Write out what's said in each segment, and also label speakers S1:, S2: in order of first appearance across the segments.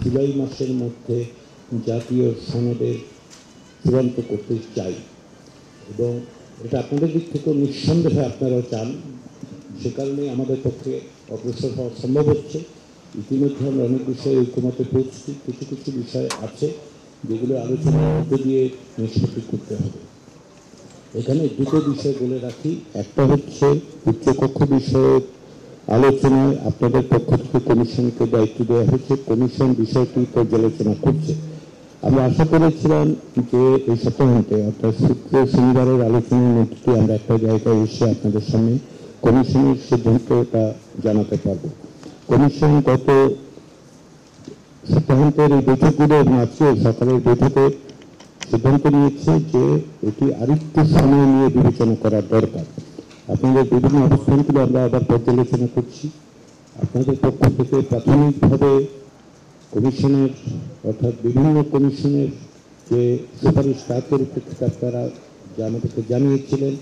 S1: জুলাই মাসের মধ্যে জাতীয় সনদের চূড়ান্ত করতে চাই এবং এটা আপনাদের দিক থেকেও নিঃসন্দেহে আপনারাও চান। সে কারণে আমাদের পক্ষে অগ্রসর হওয়া সম্ভব হচ্ছে। ইতিমধ্যে আমরা অনেক বিষয়ে ঐকমত্যে পৌঁছছি। কিছু কিছু বিষয় আছে যেগুলো আলোচনার মধ্য দিয়ে নিষ্পত্তি করতে হবে। এখানে দুটো বিষয় বলে রাখি। একটা হচ্ছে উচ্চকক্ষ বিষয়ে আলোচনায় আপনাদের পক্ষ থেকে কমিশনকে দায়িত্ব দেওয়া হয়েছে। কমিশন বিষয়টি পর্যালোচনা করছে। আমরা আশা করেছিলাম যে এই সপ্তাহান্তে অর্থাৎ শুক্র শনিবারের আলোচনার মধ্যে আমরা একটা জায়গায় এসে আপনাদের সামনে কমিশনের সিদ্ধান্তটা জানাতে পারব। কমিশন গত সপ্তাহান্তের এই বৈঠকগুলো এবং আজকে সকালের বৈঠকে সিদ্ধান্ত নিয়েছে যে এটি আরেকটু সময় নিয়ে বিবেচনা করার দরকার। আপনাদের বিভিন্ন অবস্থানগুলো আমরা আবার পর্যালোচনা করছি। আপনাদের পক্ষ থেকে প্রাথমিকভাবে কমিশনের অর্থাৎ বিভিন্ন কমিশনের যে সুপারিশ তার পরিপ্রেক্ষিতে আপনারা আমাদেরকে জানিয়েছিলেন।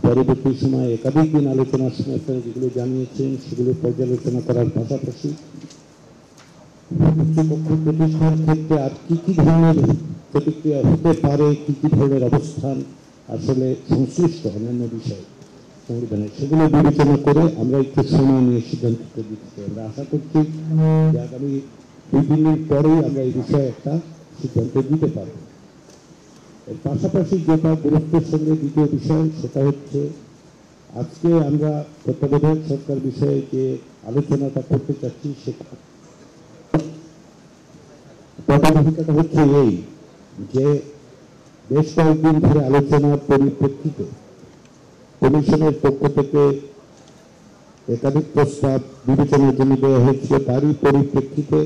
S1: পরবর্তী সময়ে একাধিক দিন আলোচনার সময় আপনারা যেগুলো জানিয়েছেন সেগুলো পর্যালোচনা করার পাশাপাশি উচ্চকক্ষ প্রতিষ্ঠার ক্ষেত্রে আর কি কি ধরনের প্রতিক্রিয়া হতে পারে, কি কি ধরনের অবস্থান আসলে সংশ্লিষ্ট অন্যান্য বিষয় সংবিধানের, সেগুলো বিবেচনা করে আমরা একটু সময় নিয়ে সিদ্ধান্তটা দিচ্ছি। আমরা আশা করছি যে আগামী 2 দিনের পরেই আমরা এই বিষয়ে একটা সিদ্ধান্ত দিতে পারব। এর পাশাপাশি যেটা গুরুত্বের সঙ্গে দ্বিতীয় বিষয় সেটা হচ্ছে আজকে আমরা তত্ত্বাবধায়ক সরকার বিষয়ে যে আলোচনাটা করতে চাচ্ছি সেটা পটভূমিকাটা হচ্ছে এই যে বেশ কয়েকদিন ধরে আলোচনার পরিপ্রেক্ষিতে কমিশনের পক্ষ থেকে একাধিক প্রস্তাব বিবেচনার জন্য দেওয়া হয়েছিল। তারই পরিপ্রেক্ষিতে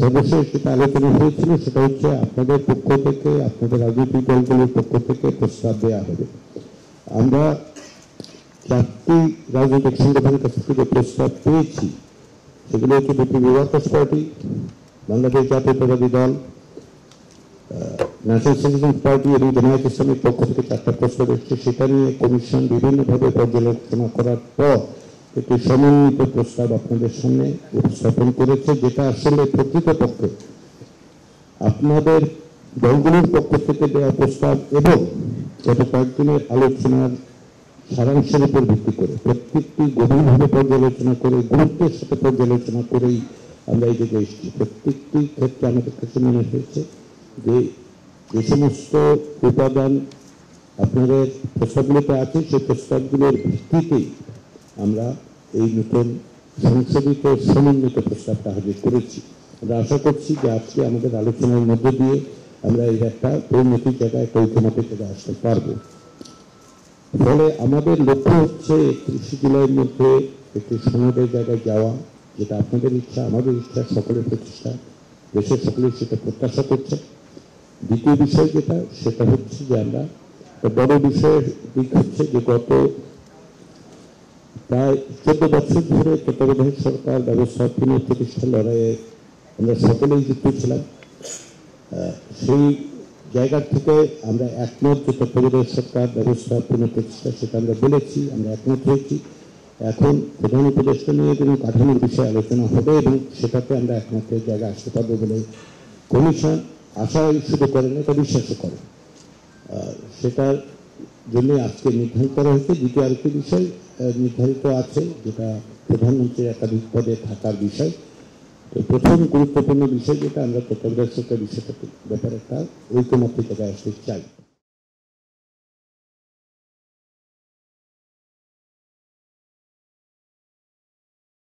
S1: সর্বশেষ যেটা আলোচনা হয়েছিল সেটা হচ্ছে আপনাদের পক্ষ থেকে, আপনাদের রাজনৈতিক দলগুলোর পক্ষ থেকে প্রস্তাব দেওয়া হবে। আমরা 4টি রাজনৈতিক সংগঠনের কাছ থেকে যে প্রস্তাব পেয়েছি সেগুলো হচ্ছে পিপলস ওয়ার্কার্স পার্টি, বাংলাদেশ জাতীয়তাবাদী দল, ন্যাশনাল সিটিজেন্স পার্টি এবং জামায়াত ইসলামের পক্ষ থেকে 4টা প্রস্তাব এসেছে। সেটা নিয়ে কমিশন বিভিন্নভাবে পর্যালোচনা করার পর একটি সমন্বিত প্রস্তাব আপনাদের সামনে উপস্থাপন করেছে, যেটা আসলে প্রকৃতপক্ষে আপনাদের দলগুলোর পক্ষ থেকে দেওয়া প্রস্তাব এবং গত কয়েকদিনের আলোচনার সারাংশের উপর ভিত্তি করে প্রত্যেকটি গভীরভাবে পর্যালোচনা করে গুরুত্বের সাথে পর্যালোচনা করেই আমরা এই দিকে এসেছি। প্রত্যেকটি ক্ষেত্রে আমাদের কাছে মনে হয়েছে যে যে সমস্ত উপাদান আপনাদের প্রস্তাবগুলোতে আছে সেই প্রস্তাবগুলোর ভিত্তিতেই আমরা এই নতুন সংশোধিত সমন্বিত প্রস্তাবটা হাজির করেছি। আমরা আশা করছি যে আজকে আমাদের আলোচনার মধ্য দিয়ে আমরা এই একটা পরিণতির জায়গায় একটা ঐকমত্যের জায়গায় আসতে পারব। ফলে আমাদের লক্ষ্য হচ্ছে 31 জুলাইয়ের মধ্যে একটি সনদের জায়গায় যাওয়া, যেটা আপনাদের ইচ্ছা, আমাদের ইচ্ছা, সকলের প্রচেষ্টা, দেশের সকলেই সেটা প্রত্যাশা করছে। দ্বিতীয় বিষয় যেটা সেটা হচ্ছে যে আমরা বড় বিষয়ের দিক হচ্ছে যে গত প্রায় 14 বছর ধরে তত্ত্বাবধায়ক সরকার ব্যবস্থা পুনঃপ্রতিষ্ঠার লড়াইয়ে আমরা সকলেই যুক্ত ছিলাম। সেই জায়গা থেকে আমরা একমত যে তত্ত্বাবধায়ক সরকার ব্যবস্থা পুনঃপ্রতিষ্ঠা সেটা আমরা বলেছি, আমরা একমত হয়েছি। এখন প্রধান উপদেষ্টা নিয়ে এবং কাঠামোর বিষয়ে আলোচনা হবে এবং সেটাতে আমরা একমতের জায়গায় আসতে পারবো বলে কমিশন আশাই শুধু করেন, এটা বিশ্বাসও করে। সেটার জন্য আজকে নির্ধারণ করা হয়েছে। দ্বিতীয় আরেকটি বিষয় নির্ধারিত আছে যেটা প্রধানমন্ত্রীর একাধিক পদে থাকার বিষয়। তো প্রথম গুরুত্বপূর্ণ বিষয় যেটা আমরা তত্ত্বাবধায়ক সরকার বিষয়টার ব্যাপারে একটা ঐকমত্যের জায়গায় আসতে চাই।